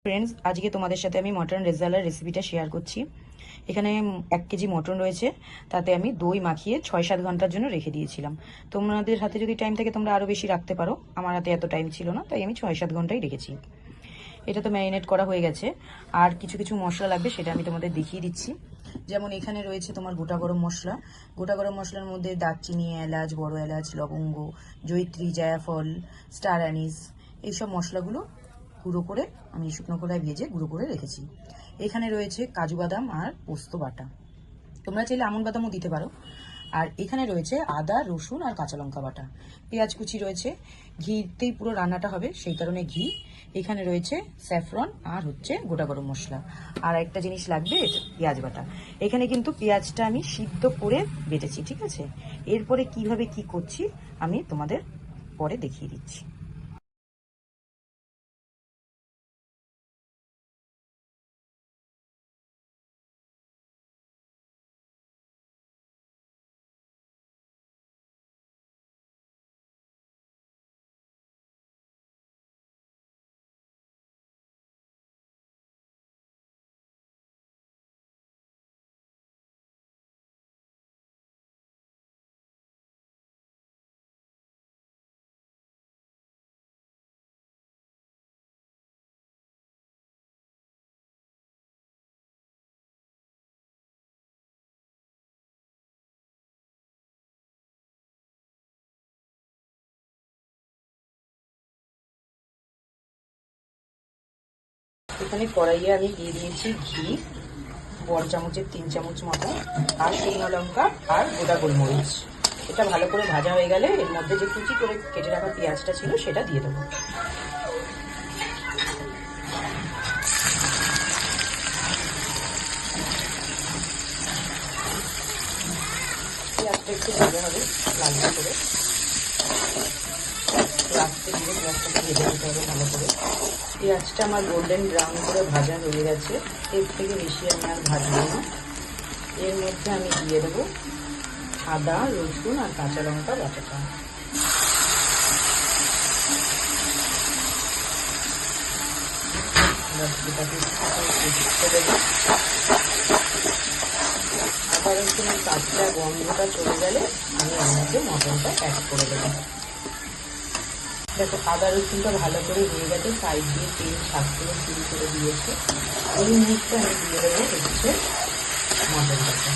Friends, আজকে তোমাদের সাথে আমি মটন রেজালার রেসিপিটা শেয়ার করছি। এখানে 1 কেজি মটন রয়েছে, তাতে আমি দই মাখিয়ে 6-7 ঘন্টার জন্য রেখে দিয়েছিলাম। তোমাদের হাতে যদি টাইম থাকে তোমরা আরও বেশি রাখতে পারো, আমার হাতে এত টাইম ছিল না, তাই আমি 6-7 ঘন্টাই রেখেছি। এটা তো ম্যারিনেট করা হয়ে গেছে। আর কিছু কিছু মশলা লাগবে, সেটা আমি তোমাদের দেখিয়ে দিচ্ছি। যেমন এখানে রয়েছে তোমার গোটা গরম মশলা। গোটা গরম মশলার মধ্যে দারচিনি, এলাচ, বড় এলাচ, লবঙ্গ, জয়িত্রী, জায়ফল, স্টার অ্যানিস, এইসব মশলাগুলো গুঁড়ো করে আমি শুকনো খোলায় ভেজে গুঁড়ো করে রেখেছি। এখানে রয়েছে কাজু বাদাম আর পোস্ত বাটা, তোমরা চাইলে আমন্ড বাদামও দিতে পারো। আর এখানে রয়েছে আদা, রসুন আর কাঁচা লঙ্কা বাটা। পেঁয়াজ কুচি রয়েছে, ঘিতেই পুরো রান্নাটা হবে সেই কারণে ঘি। এখানে রয়েছে স্যাফরন আর হচ্ছে গোটা গরম মশলা। আর একটা জিনিস লাগবে, পেঁয়াজ বাটা। এখানে কিন্তু পেঁয়াজটা আমি সিদ্ধ করে বেটেছি, ঠিক আছে? এরপরে কিভাবে কি করছি আমি তোমাদের পরে দেখিয়ে দিচ্ছি। এখানে কড়াইয়ে আমি দিয়ে দিয়েছি ঘি, বড় চামচের 3 চামচ মতো, আর শুকনো লঙ্কা আর গোটা গোলমরিচ। এটা ভালো করে ভাজা হয়ে গেলে এর মধ্যে যে কুচি করে কেটে রাখা পেঁয়াজটা ছিল সেটা দিয়ে দেবো। পেঁয়াজটা একটু ভাজা হবে লাল করে, লাস্টে দিয়ে পেঁয়াজটাকে ভেজে দিতে হবে ভালো করে। পেঁয়াজটা আমার গোল্ডেন ব্রাউন করে ভাজা হয়ে গেছে, এর থেকে বেশি আমি আর ভাজবো না। এর মধ্যে আমি দিয়ে দেবো আদা, রসুন আর কাঁচা লঙ্কা বাটাটা। আদা রসুনের কাঁচা গন্ধটা চলে গেলে আমি এর মধ্যে মটনটা অ্যাড করে দেবো। দেখো আদা রসুনটা ভালো করে হয়ে গেছে, সাইড দিয়ে তেল ছাড়তে শুরু করে দিয়েছে। এই মুহূর্তে আমি দিয়ে দেবো হচ্ছে মটনটাকে।